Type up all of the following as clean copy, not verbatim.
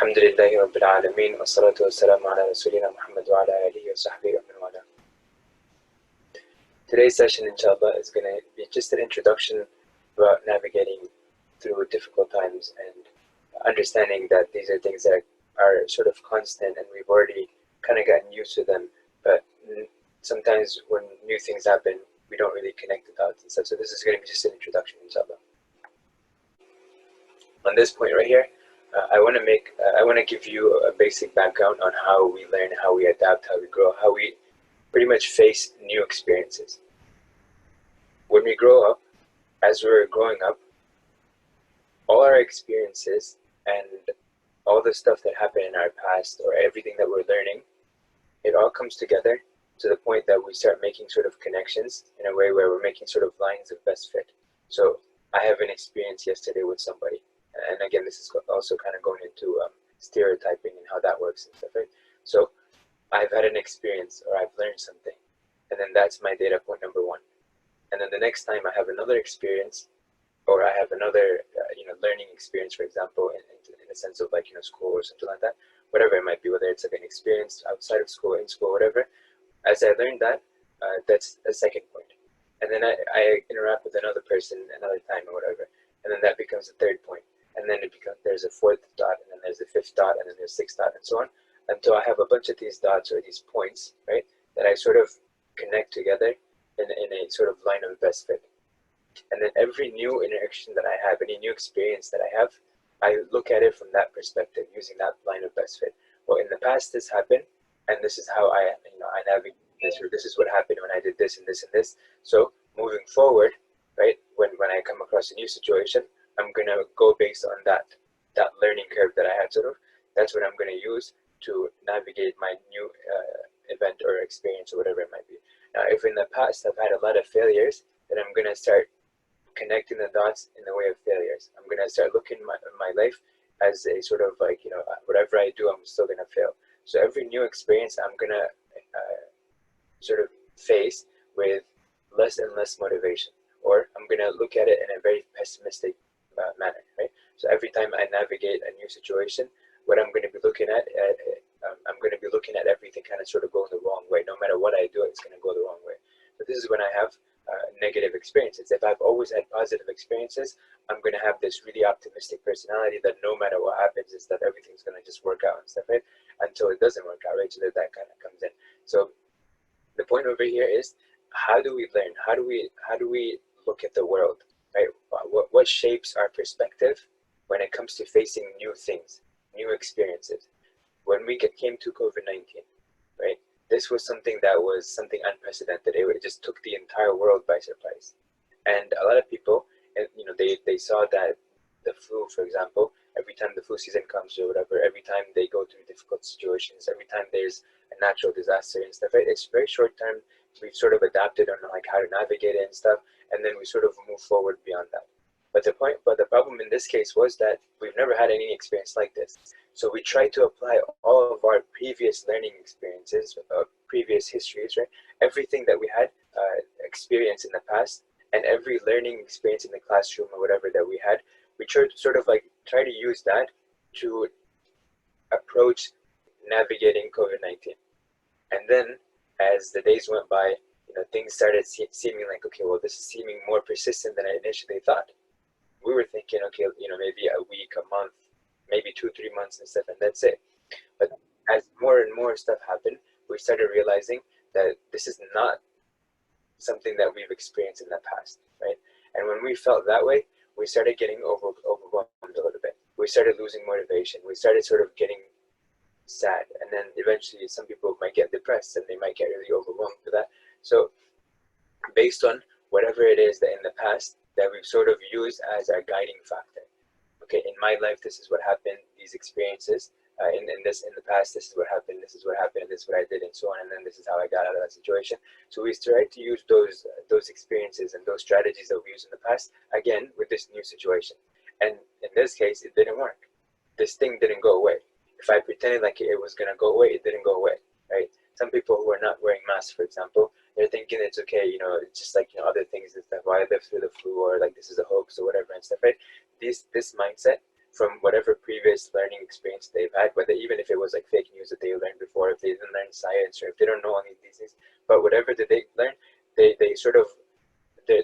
الحمد لله رب العالمين والصلاة والسلام على رسولنا محمد وعلى آله وصحبه ومن والاه. Today's session, inshallah, is going to be just an introduction about navigating through difficult times and understanding that these are things that are sort of constant and we've already kind of gotten used to them, but sometimes when new things happen, we don't really connect the dots and stuff. So this is going to be just an introduction, inshallah. On this point right here, I want to give you a basic background on how we learn, how we adapt, how we grow, how we pretty much face new experiences. When we grow up, as we're growing up, all our experiences and all the stuff that happened in our past or everything that we're learning, it all comes together to the point that we start making sort of connections in a way where we're making sort of lines of best fit. So I have an experience yesterday with somebody. And again, this is also kind of going into stereotyping and how that works and stuff, right? So I've had an experience or I've learned something, and then that's my data point number one. And then the next time I have another experience, or I have another learning experience, for example, in the sense of like school or something like that, whatever it might be, whether it's like an experience outside of school, in school, whatever. As I learned that, that's a second point. And then I interact with another person another time or whatever, and then that becomes a third point. And then there's a fourth dot, and then there's a fifth dot, and then there's sixth dot, and so on, until I have a bunch of these dots or these points, right, that I sort of connect together in a sort of line of best fit. And then every new interaction that I have, any new experience that I have, I look at it from that perspective, using that line of best fit. Well, in the past, this happened, and this is how I navigate this, or this is what happened when I did this and this and this. So moving forward, right, when I come across a new situation, I'm going to go based on that learning curve that I had sort of. That's what I'm going to use to navigate my new event or experience or whatever it might be. Now, if in the past I've had a lot of failures, then I'm going to start connecting the dots in the way of failures. I'm going to start looking at my life as a sort of like, whatever I do, I'm still going to fail. So every new experience I'm going to sort of face with less and less motivation, or I'm going to look at it in a very pessimistic manner, right? So every time I navigate a new situation, what I'm going to be looking at, I'm going to be looking at everything kind of sort of going the wrong way. No matter what I do, it's going to go the wrong way. But this is when I have negative experiences. If I've always had positive experiences, I'm going to have this really optimistic personality that no matter what happens, is that everything's going to just work out and stuff, right? Until it doesn't work out, right? So that kind of comes in. So the point over here is, how do we learn? How do we look at the world? Right? What shapes our perspective when it comes to facing new things, new experiences? When we came to COVID-19, right? This was something that was something unprecedented. It just took the entire world by surprise. And a lot of people, they saw that the flu, for example, every time the flu season comes or whatever, every time they go through difficult situations, every time there's a natural disaster and stuff, right? It's very short term. We've sort of adapted on like how to navigate it and stuff, and then we sort of move forward beyond that. But the problem in this case was that we've never had any experience like this. So we tried to apply all of our previous learning experiences, previous histories, right? Everything that we had experienced in the past, and every learning experience in the classroom or whatever that we had, we tried to sort of like try to use that to approach navigating COVID-19. And then as the days went by, things started seeming like, okay, well, this is seeming more persistent than I initially thought. We were thinking, okay, maybe a week, a month, maybe 2-3 months and stuff, and that's it. But as more and more stuff happened, we started realizing that this is not something that we've experienced in the past, right? And when we felt that way, we started getting overwhelmed a little bit. We started losing motivation. We started sort of getting sad, and then eventually some people might get depressed and they might get really overwhelmed for that. So based on whatever it is that in the past that we've sort of used as our guiding factor, okay, in my life this is what happened, these experiences, in the past this is what happened, this is what happened, this is what I did, and so on, and then this is how I got out of that situation. So we tried to use those experiences and those strategies that we used in the past again with this new situation, and in this case it didn't work. This thing didn't go away. If I pretended like it was going to go away, it didn't go away, right? Some people who are not wearing masks, for example, they're thinking it's okay, it's just like, other things and stuff. Why I lived through the flu, or like this is a hoax or whatever and stuff, right? This mindset from whatever previous learning experience they've had, whether even if it was like fake news that they learned before, if they didn't learn science, or if they don't know any of these things, but whatever that they learn, they sort of, their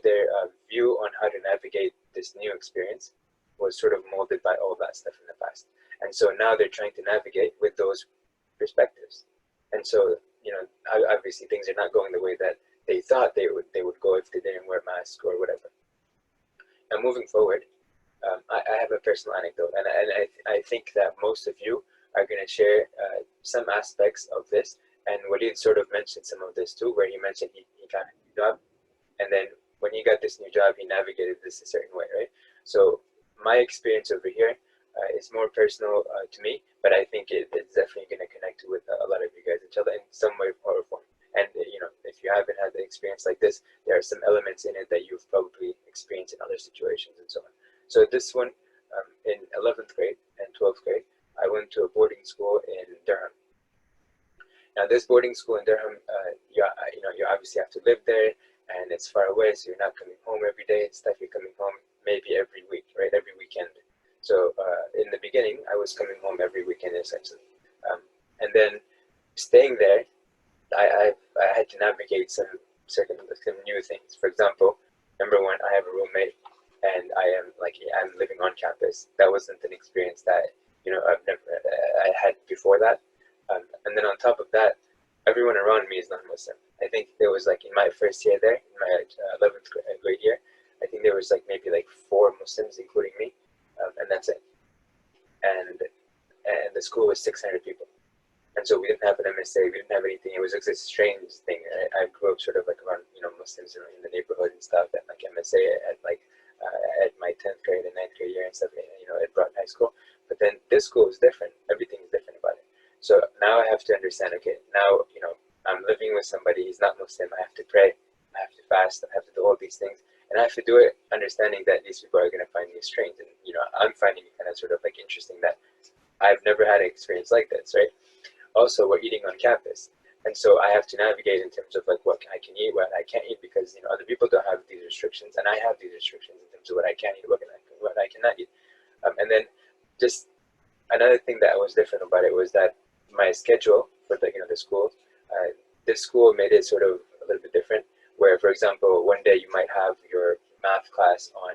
view on how to navigate this new experience was sort of molded by all that stuff in the past. And so now they're trying to navigate with those perspectives. And so, you know, obviously things are not going the way that they thought they would go if they didn't wear masks or whatever. Now, moving forward, I have a personal anecdote, and I think that most of you are going to share some aspects of this. And Walid sort of mentioned some of this too, where he mentioned he got a new job, and then when he got this new job, he navigated this a certain way, right? So my experience over here is more personal to me, but I think it's definitely going to connect with a lot of you guys, each other in some way or form. And you know, if you haven't had the experience like this, there are some elements in it that you've probably experienced in other situations and so on. So this one, in 11th grade and 12th grade, I went to a boarding school in Durham. Now, this boarding school in Durham, you know, you obviously have to live there, and it's far away, so you're not coming home every day and stuff. You're coming home maybe every week, right? Every weekend. So in the beginning, I was coming home every weekend essentially, and then staying there, I had to navigate some new things. For example, number one, I have a roommate, and I'm living on campus. That wasn't an experience that, you know, I had before that. And then on top of that, everyone around me is non-Muslim. I think there was like in my first year there, in my 11th grade year, I think there was like maybe like 4 Muslims, including me, and that's it. And the school was 600 people. And so we didn't have an MSA, we didn't have anything. It was like this strange thing. I grew up sort of like around, you know, Muslims in the neighborhood and stuff, and like MSA at like at my 10th grade and 9th grade year and stuff, you know, at Broad High School. But then this school is different. Everything is different about it. So now I have to understand, okay, now, you know, I'm living with somebody, he's not Muslim, I have to pray, I have to fast, I have to do all these things. And I have to do it understanding that these people are going to find me strange. And, you know, I'm finding it kind of sort of like interesting that I've never had an experience like this, right? Also, we're eating on campus, and so I have to navigate in terms of like what I can eat, what I can't eat, because, you know, other people don't have these restrictions, and I have these restrictions in terms of what I can eat, what I cannot eat. And then just another thing that was different about it was that my schedule for the, you know, the school, this school made it sort of a little bit different. Where, for example, one day you might have your math class on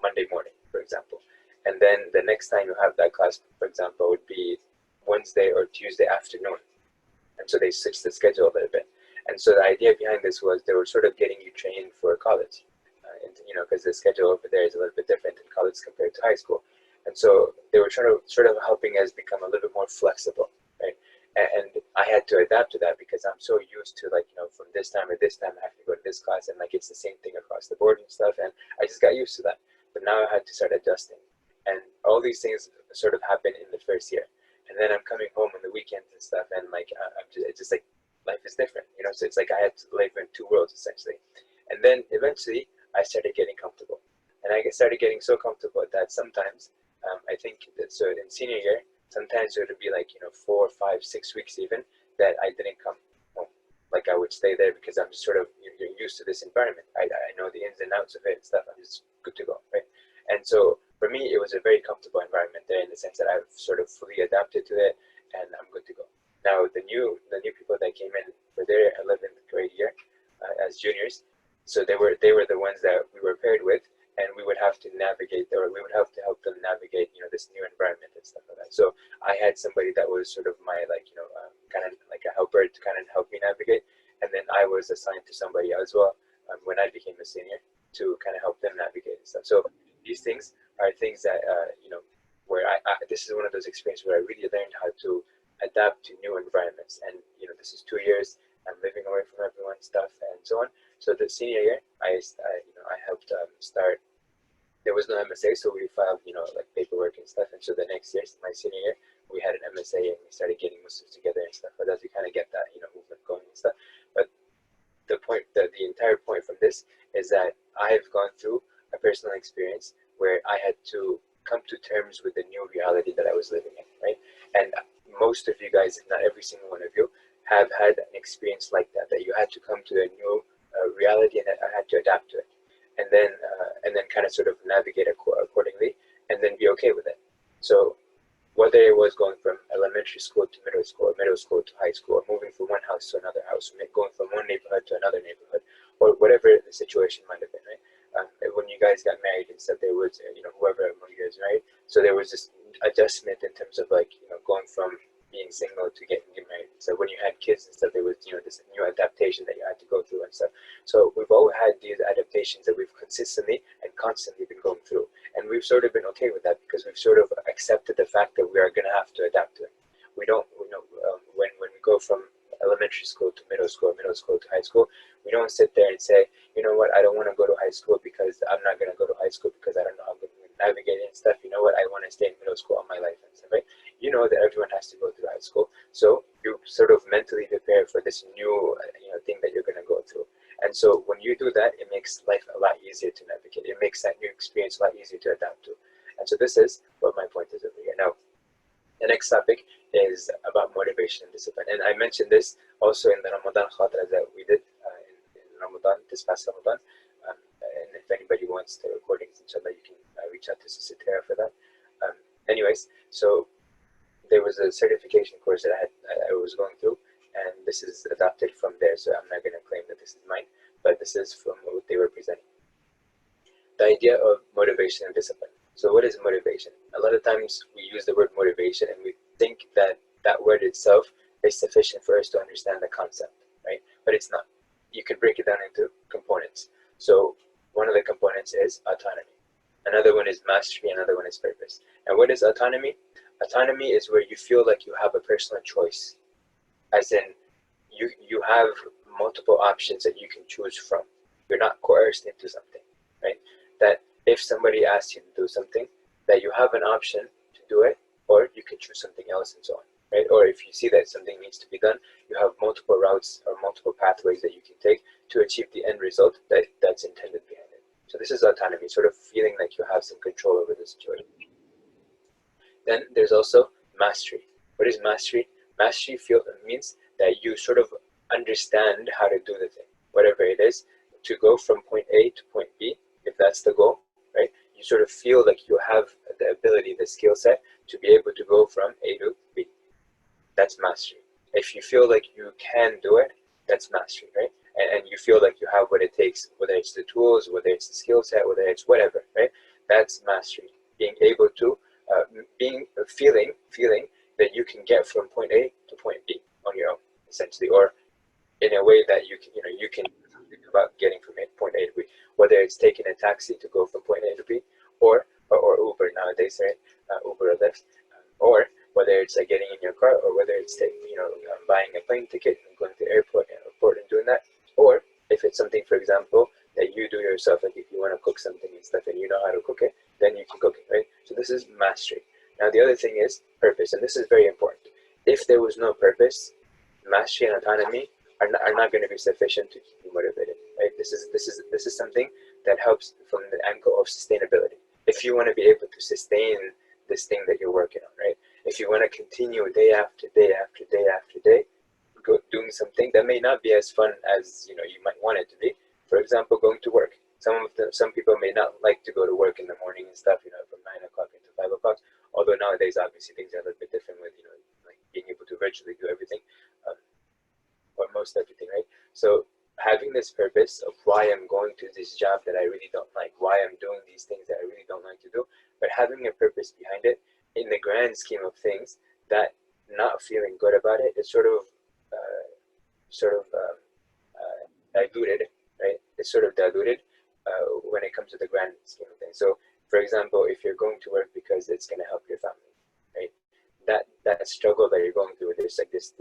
Monday morning, for example, and then the next time you have that class, for example, would be Wednesday or Tuesday afternoon. And so they switched the schedule a little bit. And so the idea behind this was they were sort of getting you trained for college, and, you know, because the schedule over there is a little bit different in college compared to high school. And so they were trying to sort of helping us become a little bit more flexible, right? And I had to adapt to that because I'm so used to, like, you know, from this time to this time I have to go to this class, and like it's the same thing across the board and stuff. And I just got used to that. But now I had to start adjusting. And all these things sort of happened in the first year. And then I'm coming home on the weekends and stuff, and like it's just like life is different, you know. So it's like I had to live in 2 worlds essentially. And then eventually I started getting comfortable, and I started getting so comfortable that sometimes I think that, so in senior year, sometimes it would be like, you know, 4, 5, 6 weeks even that I didn't come home. Like I would stay there because I'm just sort of, you're used to this environment. I know the ins and outs of it and stuff. I'm just good to go, right? And so for me, it was a very comfortable environment there in the sense that I've sort of fully adapted to it, and I'm good to go. Now, the new people that came in for their 11th grade year as juniors, so they were the ones that we were paired with, and we would have to navigate, or we would have to help them navigate, you know, this new environment and stuff like that. So I had somebody that was sort of my, like, you know, kind of like a helper to kind of help me navigate, and then I was assigned to somebody as well when I became a senior to kind of help them navigate and stuff. So these things are things that, you know, where this is one of those experiences where I really learned how to adapt to new environments. And, you know, this is 2 years, I'm living away from everyone, stuff, and so on. So the senior year, I helped start. There was no MSA, so we filed, you know, like paperwork and stuff. And so the next year, my senior year, we had an MSA, and we started getting Muslims together and stuff. But as we kind of get that, you know, movement going and stuff. But the entire point from this is that I have gone through a personal experience where I had to come to terms with the new reality that I was living in, right? And most of you guys, if not every single one of you, have had an experience like that, that you had to come to a new reality, and I had to adapt to it, and then kind of sort of navigate accordingly, and then be okay with it. So whether it was going from elementary school to middle school to high school, or moving from one house to another house, going from one neighborhood to another neighborhood, or whatever the situation might have been, right? When you guys got married and stuff, there was, whoever among you is married, so there was this adjustment in terms of like, going from being single to getting married. So when you had kids and stuff, there was, this new adaptation that you had to go through and stuff. So we've all had these adaptations that we've consistently and constantly been going through. And we've sort of been okay with that because we've sort of accepted the fact that we are going to have to adapt to it. We don't, when we go from elementary school to middle school to high school, we don't sit there and say, you know what, I don't want to go to high school because I'm not going to go to high school because I don't know how to navigate it and stuff. You know what, I want to stay in middle school all my life and stuff, right? You know that everyone has to go through high school. So you sort of mentally prepare for this new thing that you're going to go through. And so when you do that, it makes life a lot easier to navigate. It makes that new experience a lot easier to adapt to. And so this is what my point is over here. Now, the next topic is about motivation and discipline. And I mentioned this also in the Ramadan khatra that we did in Ramadan, this past Ramadan. And if anybody wants the recordings, inshallah, you can reach out to Sister Tara for that. Anyways, so there was a certification course that I was going through, and this is adapted from there, so I'm not going to claim that this is mine, but this is from what they were presenting. The idea of motivation and discipline. So what is motivation? A lot of times we use the word motivation and we think that that word itself is sufficient for us to understand the concept, right? But it's not. You can break it down into components. So one of the components is autonomy. Another one is mastery, another one is purpose. And what is autonomy? Autonomy is where you feel like you have a personal choice. As in, you have multiple options that you can choose from. You're not coerced into something, right? That if somebody asks you to do something, that you have an option to do it, or you can choose something else and so on, right? Or if you see that something needs to be done, you have multiple routes or multiple pathways that you can take to achieve the end result that's intended behind it. So this is autonomy, sort of feeling like you have some control over the situation. Then there's also mastery. What is mastery? Mastery means that you sort of understand how to do the thing, whatever it is, to go from point A to point B, if that's the goal, right? You sort of feel like you have the ability, the skill set to be able to go from A to B. That's mastery. If you feel like you can do it, that's mastery, right? And you feel like you have what it takes, whether it's the tools, whether it's the skill set, whether it's whatever, right? That's mastery. Being able to, feeling that you can get from point A to point B on your own, essentially, or in a way that you can think about getting from point A to B, whether it's taking a taxi to go from point A to B, or Uber nowadays, right? Uber or Lyft, or whether it's like getting in your car, or whether it's buying a plane ticket and going to the airport and doing that, or if it's something, for example, that you do yourself, like if you want to cook something and stuff and you know how to cook it, then you can cook it, right? So this is mastery. Now the other thing is purpose, and this is very important. If there was no purpose, mastery and autonomy are not going to be sufficient to keep you motivated, right? This is something that helps from the angle of sustainability. If you want to be able to sustain this thing that you're working on, right? If you want to continue day after day after day after day, doing something that may not be as fun as you might want it to be. For example, going to work. Some people may not like to go to work in the morning and stuff, from 9 o'clock into 5 o'clock. Although nowadays, obviously, things are a little bit different with, like being able to virtually do everything, or most everything, right? So having this purpose of why I'm going to this job that I really don't like, why I'm doing these things that I really don't like to do, but having a purpose behind it, in the grand scheme of things, that not feeling good about it is sort of diluted, right? It's sort of diluted when it comes to the grand scheme of things. So, for example, if you're going to work because it's going to help your family, right? That struggle that you're going through, there's like this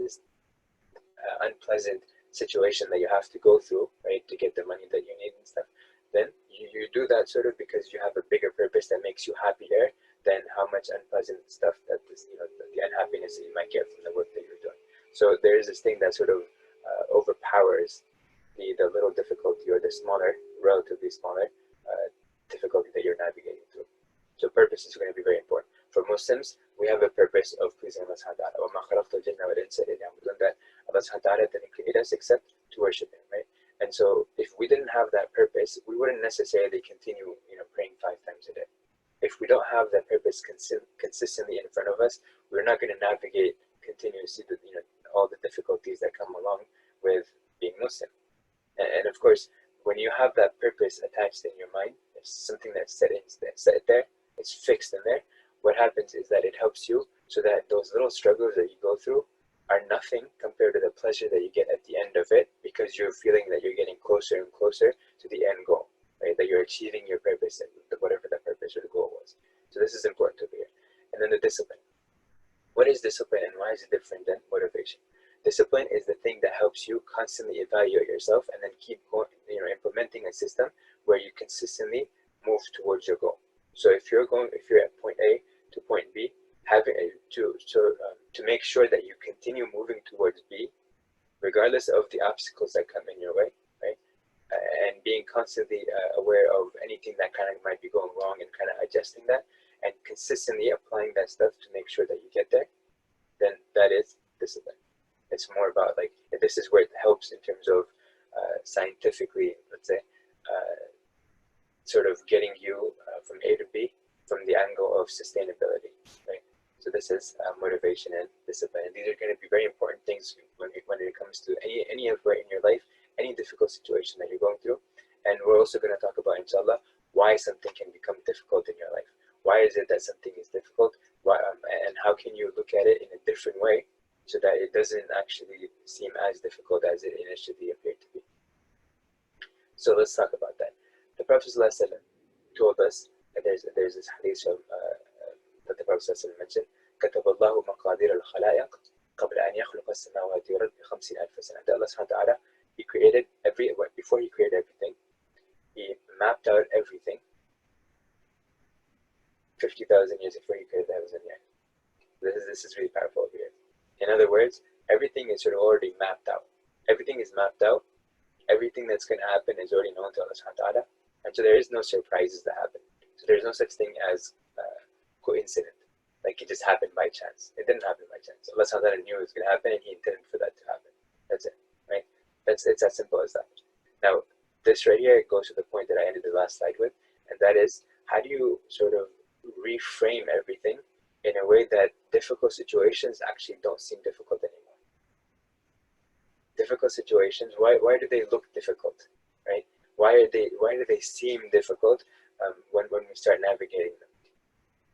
unpleasant situation that you have to go through, right, to get the money that you need and stuff. Then you do that sort of because you have a bigger purpose that makes you happier than how much unpleasant stuff that the unhappiness that you might get from the work that you're doing. So there is this thing that sort of overpowers the little difficulty, or the relatively smaller difficulty that you're navigating through. So purpose is going to be very important. For Muslims, we have a purpose of pleasing Allah subhanahu wa ta'ala. That Allah subhanahu wa ta'ala didn't create us except to worship Him, right? And so if we didn't have that purpose, we wouldn't necessarily continue, praying 5 times a day. if we don't have that purpose consistently in front of us, we're not going to navigate continuously all the difficulties that come along with being Muslim. And of course, when you have that purpose attached in your mind, it's something that's set there, it's fixed in there. What happens is that it helps you so that those little struggles that you go through are nothing compared to the pleasure that you get at the end of it, because you're feeling that you're getting closer and closer to the end goal, right? That you're achieving your purpose, whatever that purpose or the goal was. So this is important over here. And then the discipline. What is discipline and why is it different than motivation? Discipline is the thing that helps you constantly evaluate yourself and then keep going, implementing a system where you consistently move towards your goal. So if you're at point A to point B, having to make sure that you continue moving towards B, regardless of the obstacles that come in your way, right? And being constantly aware of anything that kind of might be going wrong and kind of adjusting that and consistently applying that stuff to make sure that you get there, then that is discipline. It's more about like, this is where it helps in terms of scientifically, let's say, sort of getting you from A to B from the angle of sustainability, right? So this is motivation and discipline. And these are going to be very important things when it comes to any of where in your life, any difficult situation that you're going through. And we're also going to talk about, inshallah, why something can become difficult in your life. Why is it that something is difficult? Why, and how can you look at it in a different way so that it doesn't actually seem as difficult as it initially appeared to be. So let's talk about that. The Prophet ﷺ told us that there's this hadith that the Prophet ﷺ mentioned, كتب الله مقادير الخلائق قبل أن يخلق السماوات والأرض ب50,000 سنة. That Allah subhanahu wa ta'ala, He created before He created everything, He mapped out everything 50,000 years before He created the heavens and the earth. This is really powerful here. In other words, everything is sort of already mapped out. Everything is mapped out. Everything that's going to happen is already known to Allah subhanahu wa ta'ala. And so there is no surprises that happen. So there's no such thing as coincident. Like it just happened by chance. It didn't happen by chance. Allah subhanahu wa ta'ala knew it was going to happen and He intended for that to happen. That's it, right? It's as simple as that. Now, this right here goes to the point that I ended the last slide with, and that is, how do you sort of reframe everything in a way that difficult situations actually don't seem difficult anymore? Difficult situations, why do they look difficult, right? Why do they seem difficult when we start navigating them?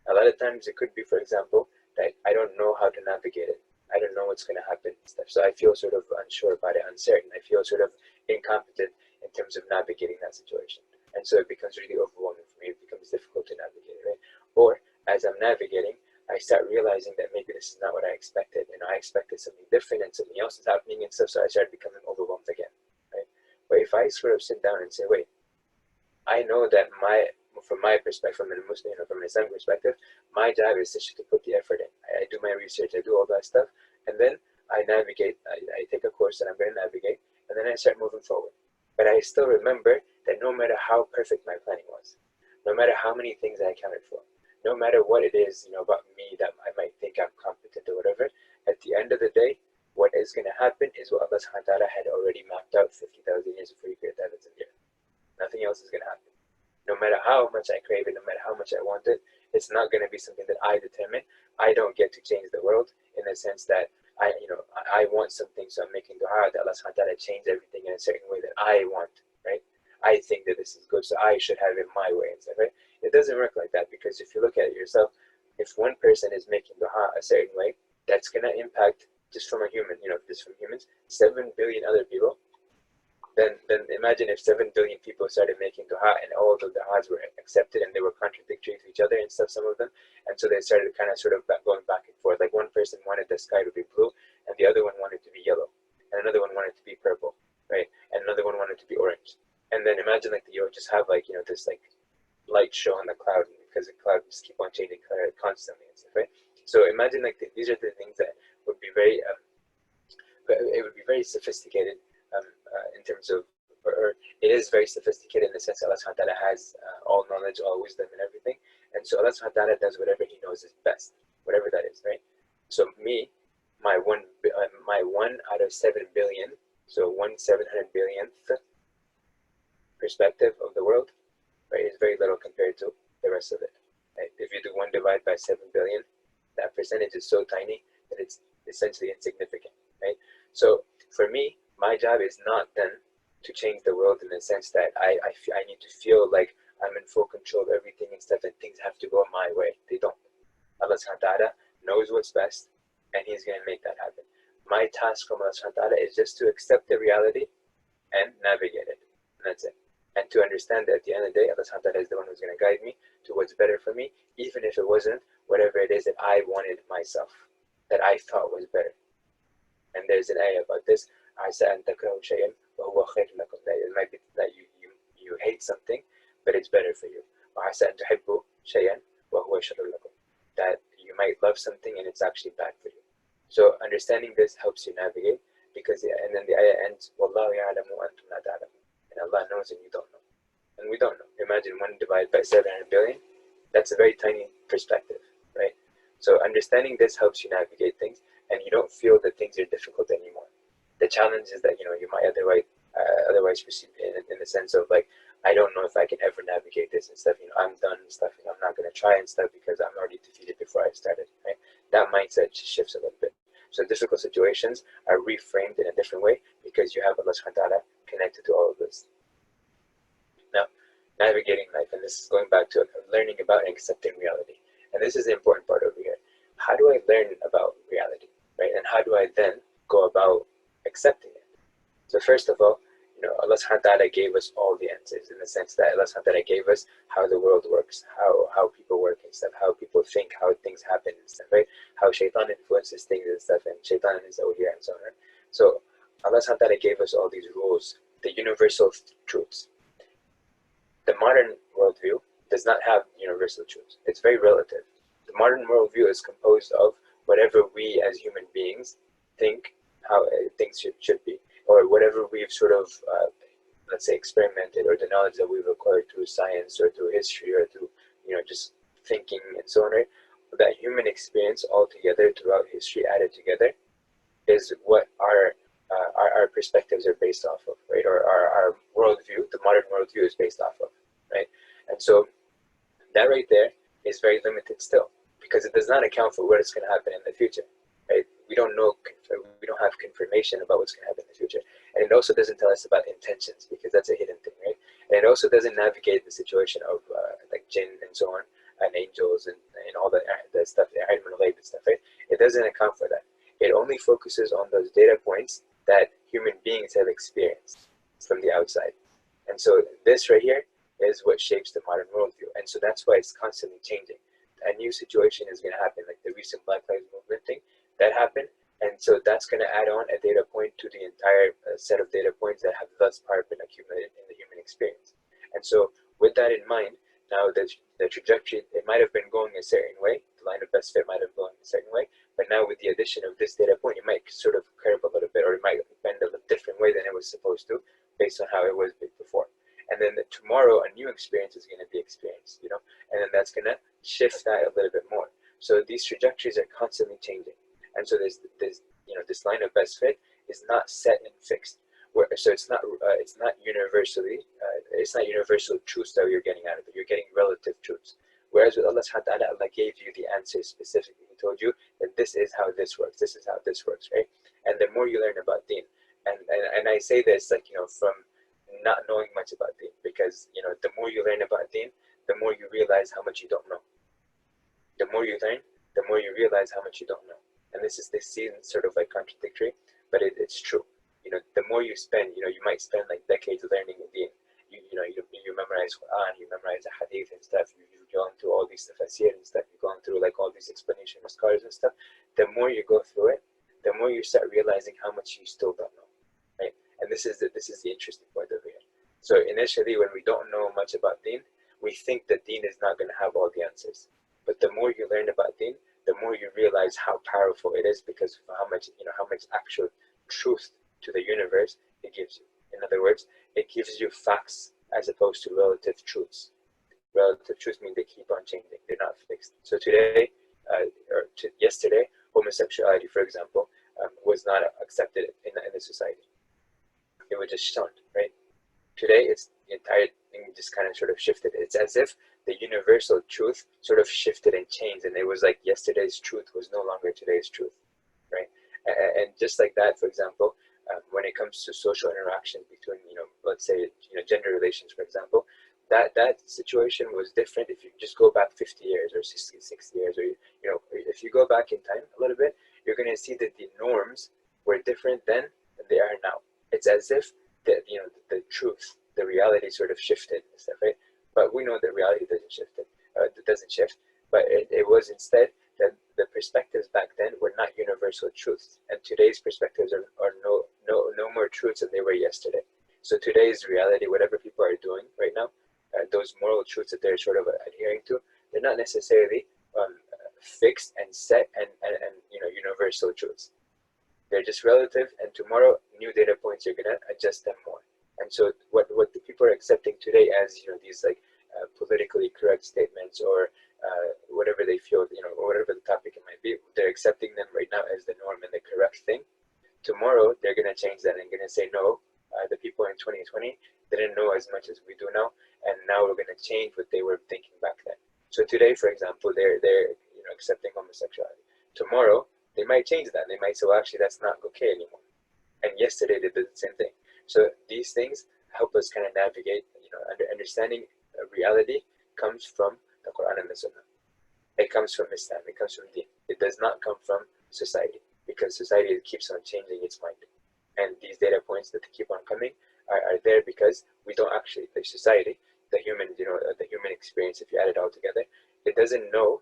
A lot of times it could be, for example, that I don't know how to navigate it. I don't know what's going to happen and stuff. So I feel sort of unsure about it, uncertain. I feel sort of incompetent in terms of navigating that situation. And so it becomes really overwhelming for me. It becomes difficult to navigate, right? Or as I'm navigating, I start realizing that maybe this is not what I expected. I expected something different and something else is happening and stuff. So I started becoming overwhelmed again, right? But if I sort of sit down and say, wait, I know that from my perspective, from a Muslim, from an Islamic perspective, my job is to put the effort in. I do my research, I do all that stuff, and then I navigate. I take a course that I'm going to navigate, and then I start moving forward. But I still remember that no matter how perfect my planning was, no matter how many things I accounted for, no matter what it is, about me that I might think I'm competent or whatever, at the end of the day, what is going to happen is what Allah subhanahu wa ta'ala had already mapped out 50,000 years before He created the heavens and the earth. Nothing else is going to happen. No matter how much I crave it, no matter how much I want it, it's not going to be something that I determine. I don't get to change the world in the sense that I want something, so I'm making dua that Allah subhanahu wa ta'ala change everything in a certain way that I want, right? I think that this is good, so I should have it my way and stuff, right? It doesn't work like that, because if you look at it yourself, if one person is making dua a certain way, that's going to impact, just from a human, just from humans, 7 billion other people. Then imagine if 7 billion people started making dua and all of the du'as were accepted and they were contradictory to each other and stuff, some of them. And so they started kind of sort of going back and forth. Like one person wanted the sky to be blue and the other one wanted to be yellow. And another one wanted to be purple, right? And another one wanted to be orange. And then imagine like you just have like, this like light show on the cloud, because the cloud just keep on changing color constantly and stuff, right? So imagine like these are the things that would be very, it would be very sophisticated in terms of, or it is very sophisticated in the sense that Allah subhanahu wa ta'ala has all knowledge, all wisdom and everything. And so Allah subhanahu wa ta'ala does whatever He knows is best, whatever that is, right? So me, my one out of 7 billion, so 1/700 billionth perspective of the world, right, is very little compared to the rest of it. Right? If you do 1 divided by 7 billion, that percentage is so tiny that it's essentially insignificant, right? So for me, my job is not then to change the world in the sense that I need to feel like I'm in full control of everything and stuff, and things have to go my way. They don't. Allah subhanahu wa ta'ala knows what's best, and He's going to make that happen. My task from Allah subhanahu wa ta'ala is just to accept the reality and navigate it. And that's it. And to understand that at the end of the day, Allah subhanahu wa ta'ala is the one who's going to guide me to what's better for me, even if it wasn't whatever it is that I wanted myself, that I thought was better. And there's an ayah about this. It might be that you hate something, but it's better for you. That you might love something and it's actually bad for you. So understanding this helps you navigate, because and then the ayah ends, وَاللَّهُ يَعْلَمُ وَأَنْتُمْ لَا تَعْلَمُونَ. And Allah knows and you don't know. And we don't know. Imagine 1 divided by 700 billion. That's a very tiny perspective, right? So understanding this helps you navigate things, and you don't feel that things are difficult anymore. The challenge is that you might otherwise perceive in the sense of like, I don't know if I can ever navigate this and stuff. I'm done and stuff. I'm not going to try and stuff because I'm already defeated before I started, right? That mindset shifts a little bit. So difficult situations are reframed in a different way because you have Allah subhanahu wa ta'ala connected to all of this. Now, navigating life, and this is going back to learning about and accepting reality. And this is the important part over here. How do I learn about reality, right? And how do I then go about accepting it? So first of all, Allah subhanahu wa ta'ala gave us all the answers, in the sense that Allah subhanahu wa ta'ala gave us how the world works, how people work and stuff, how people think, how things happen and stuff, right? How shaitan influences things and stuff, and shaitan is over here and so on, right? So Allah subhanahu wa ta'ala gave us all these rules, the universal truths. The modern worldview does not have universal truths. It's very relative. The modern worldview is composed of whatever we as human beings think how things should be, or whatever we've sort of, let's say, experimented, or the knowledge that we've acquired through science or through history or through, just thinking and so on, right? That human experience altogether throughout history added together is what our perspectives are based off of, right? Or our worldview, the modern worldview, is based off of, right? And so that right there is very limited still, because it does not account for what is going to happen in the future, right? We don't know, we don't have confirmation about what's going to happen in the future. And it also doesn't tell us about intentions, because that's a hidden thing, right? And it also doesn't navigate the situation of like jinn and so on, and angels and all that stuff, and stuff, right? It doesn't account for that. It only focuses on those data points that human beings have experienced from the outside. And so this right here is what shapes the modern worldview. And so that's why it's constantly changing. A new situation is going to happen, like the recent Black Lives Movement thing that happened. And so that's going to add on a data point to the entire set of data points that have thus far been accumulated in the human experience. And so with that in mind, now the trajectory, it might have been going a certain way, the line of best fit might have gone a certain way, but now with the addition of this data point, it might sort of curve a little bit, or it might bend a different way than it was supposed to, based on how it was before. And then tomorrow, a new experience is going to be experienced, and then that's going to shift that a little bit more. So these trajectories are constantly changing. And so this line of best fit is not set and fixed. So it's not universally, it's not universal truths that you're getting out of it. You're getting relative truths. Whereas with Allah subhanahu wa ta'ala, Allah gave you the answers specifically. He told you that this is how this works. This is how this works, right? And the more you learn about Deen, and I say this like, from not knowing much about Deen, because, the more you learn about Deen, the more you realize how much you don't know. The more you learn, the more you realize how much you don't know. And this seems sort of like contradictory, but it's true. The more you spend, you might spend like decades learning Deen. You memorize Quran, you memorize the Hadith and stuff. You've gone through all these tafsir and stuff. You've gone through like all these explanation of scholars and stuff. The more you go through it, the more you start realizing how much you still don't know, right? And this is the interesting point over here. So initially, when we don't know much about Deen, we think that Deen is not going to have all the answers. But the more you learn about Deen, the more you realize how powerful it is, because of how much actual truth to the universe it gives you. In other words, it gives you facts as opposed to relative truths. Relative truths mean they keep on changing; they're not fixed. So today, yesterday, homosexuality, for example, was not accepted in the society. It was just shunned, right? Today, it's the entire thing just kind of sort of shifted. It's as if the universal truth sort of shifted and changed, and it was like yesterday's truth was no longer today's truth, right? And just like that, for example, when it comes to social interaction between, let's say, gender relations, for example, that situation was different if you just go back 50 years or 60 years, or if you go back in time a little bit, you're going to see that the norms were different then than they are now. It's as if the truth, the reality sort of shifted and stuff, right? But we know that reality doesn't shift. It doesn't shift. But it was instead that the perspectives back then were not universal truths, and today's perspectives are no more truths than they were yesterday. So today's reality, whatever people are doing right now, those moral truths that they're sort of adhering to, they're not necessarily fixed and set and universal truths. They're just relative, and tomorrow new data points are gonna adjust them more. And so what the people are accepting today as these like politically correct statements, or whatever they feel, or whatever the topic it might be, they're accepting them right now as the norm and the correct thing. Tomorrow they're gonna change that and gonna say no. The people in 2020 didn't know as much as we do now, and now we're gonna change what they were thinking back then. So today, for example, they're accepting homosexuality. Tomorrow they might change that. They might say, well, actually that's not okay anymore. And yesterday they did the same thing. So these things help us kind of navigate. Understanding reality comes from the Quran and the Sunnah. It comes from Islam. It comes from Deen. It does not come from society, because society keeps on changing its mind. And these data points that keep on coming are there because we don't actually, the society, the human, the human experience, if you add it all together, it doesn't know,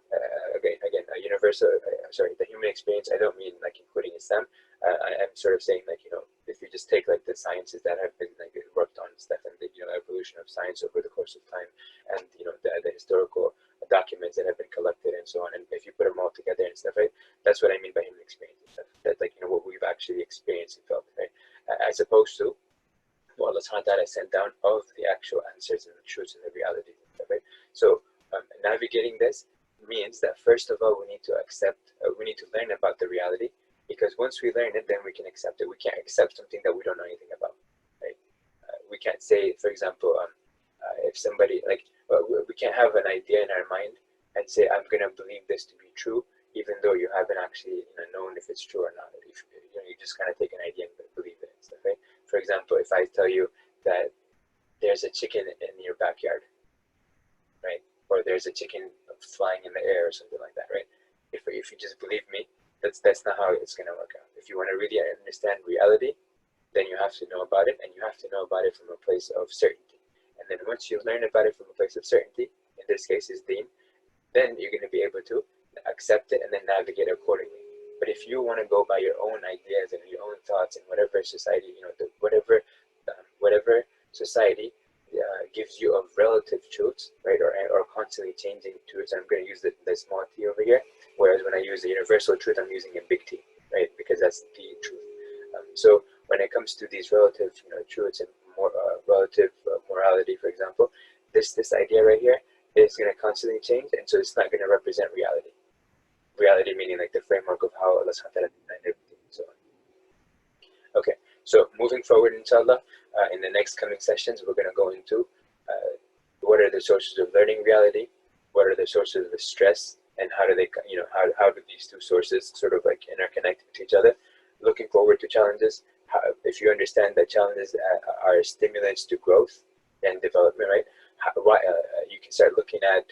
again, a universal, the human experience, I don't mean like including Islam. I'm sort of saying like, if you just take like the sciences that have been like worked on stuff, and the evolution of science over the course of time, and the historical documents that have been collected and so on, and if you put them all together and stuff, right, that's what I mean by human experience and stuff. That like what we've actually experienced and felt, right, as opposed to what Allah subhanahu wa ta'ala sent down of the actual answers and the truths and the reality, right? So navigating this means that first of all we need to accept, we need to learn about the reality, because once we learn it, then we can accept it. We can't accept something that we don't know anything about, right? We can't say, for example, if somebody we can't have an idea in our mind and say, I'm gonna believe this to be true, even though you haven't actually known if it's true or not. If you just kind of take an idea and believe it and stuff, right? For example, if I tell you that there's a chicken in your backyard, right, or there's a chicken flying in the air or something like that, right? If you just believe me, that's not how it's gonna work out. If you want to really understand reality, then you have to know about it, and you have to know about it from a place of certainty. And then once you learn about it from a place of certainty, in this case is Deen, then you're going to be able to accept it and then navigate accordingly. But if you want to go by your own ideas and your own thoughts, and whatever society, whatever society gives you of relative truths, right, or constantly changing truths, I'm going to use the small t over here, whereas when I use the universal truth, I'm using a big T, right, because that's the truth. So when it comes to these relative truths and more relative morality, for example, this idea right here is going to constantly change, and so it's not going to represent reality. Reality meaning like the framework of how Allah subhanahu wa ta'ala designed everything and so on. Okay, so moving forward, inshallah, in the next coming sessions, we're going to go into what are the sources of learning reality, what are the sources of the stress, and how do they, how do these two sources sort of like interconnect with each other. Looking forward to challenges. If you understand that challenges are stimulants to growth and development, right? You can start looking at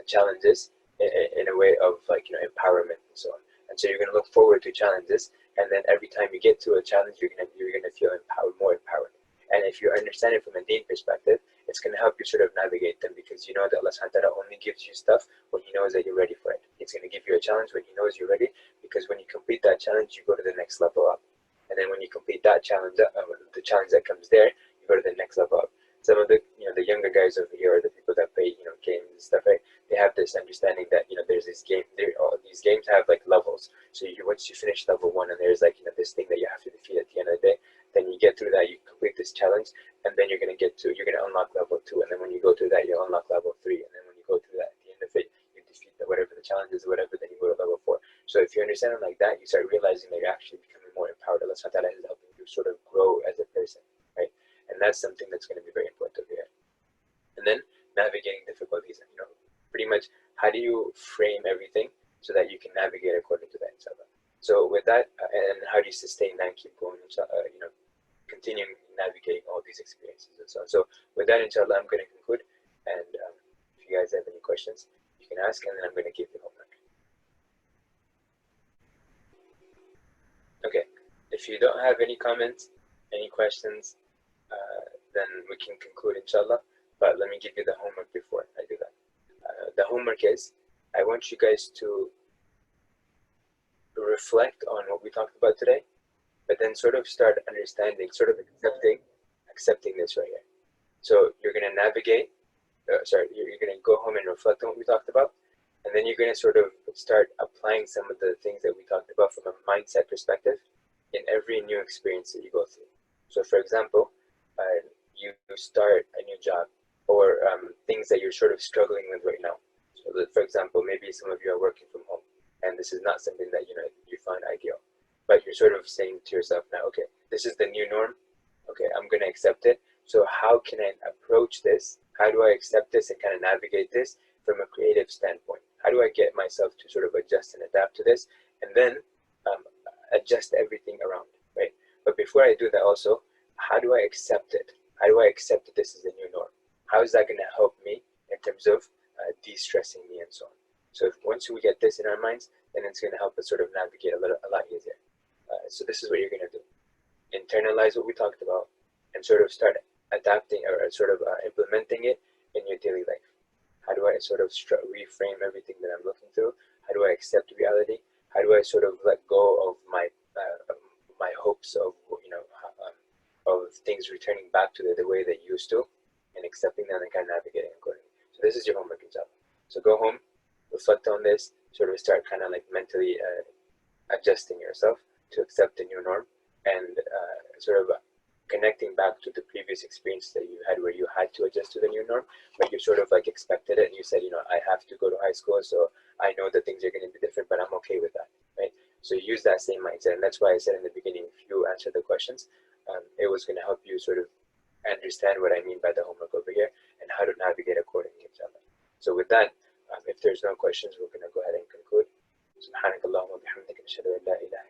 challenges in a way of like empowerment and so on. And so you're going to look forward to challenges, and then every time you get to a challenge, you're going to feel empowered, more empowered. And if you understand it from a Deen perspective, it's going to help you sort of navigate them, because you know that Allah subhanahu wa ta'ala only gives you stuff when He knows that you're ready for it. He's going to give you a challenge when He knows you're ready, because when you complete that challenge, you go to the next level up. And then when you complete that challenge, the challenge that comes there, you go to the next level up. Some of the the younger guys over here, or the people that play games and stuff, right? They have this understanding that there's this game. All these games have like levels. So once you finish level 1, and there's like this thing that you have to defeat at the end of the day, then you get through that, you complete this challenge, and then you're gonna unlock level 2, and then when you go through that, you unlock level 3, and then when you go through that, at the end of it, you defeat whatever the challenge is, or whatever, then you go to level 4. So if you understand it like that, you start realizing that you're actually becoming more empowered. Allah subhanahu wa ta'ala is helping you sort of grow as a person, right? And that's something that's going to be very important over here. And then navigating difficulties, and pretty much how do you frame everything so that you can navigate according to that, inshallah. So with that, and how do you sustain that and keep going, continuing navigating all these experiences and so on. So with that, inshallah, I'm going to conclude. And if you guys have any questions, you can ask, and then I'm going to give you homework. Okay, if you don't have any comments, any questions, then we can conclude, inshallah. But let me give you the homework before I do that. The homework is, I want you guys to reflect on what we talked about today, but then sort of start understanding, sort of accepting this right here. So you're going to navigate, you're going to go home and reflect on what we talked about, and then you're going to sort of start applying some of the things that we talked about from a mindset perspective in every new experience that you go through. So for example, you start a new job, or things that you're sort of struggling with right now. So that, for example, maybe some of you are working from home, and this is not something that you find ideal, but you're sort of saying to yourself now, okay, this is the new norm. Okay, I'm going to accept it. So how can I approach this? How do I accept this and kind of navigate this from a creative standpoint? How do I get myself to sort of adjust and adapt to this, and then adjust everything around, right? But before I do that also, how do I accept it? How do I accept that this is the new norm? How is that going to help me in terms of de-stressing me and so on? So once we get this in our minds, then it's going to help us sort of navigate a lot easier. So this is what you're going to do. Internalize what we talked about and sort of start adapting or sort of implementing it in your daily life. How do I sort of reframe everything that I'm looking through? How do I accept reality? How do I sort of let go of my hopes of of things returning back to the way they used to, and accepting them and kind of navigating accordingly. So this is your homework, inshallah. So go home, reflect on this, sort of start kind of like mentally adjusting yourself to accept the new norm, and sort of connecting back to the previous experience that you had where you had to adjust to the new norm, but you sort of like expected it and you said, I have to go to high school, so I know that things are going to be different, but I'm okay with that, right? So use that same mindset, and that's why I said in the beginning, if you answer the questions, it was going to help you sort of understand what I mean by the homework over here and how to navigate accordingly, inshallah. So with that, if there's no questions, we're going to go ahead and conclude. سبحانك اللهم وبحمدك نشهد أن لا إله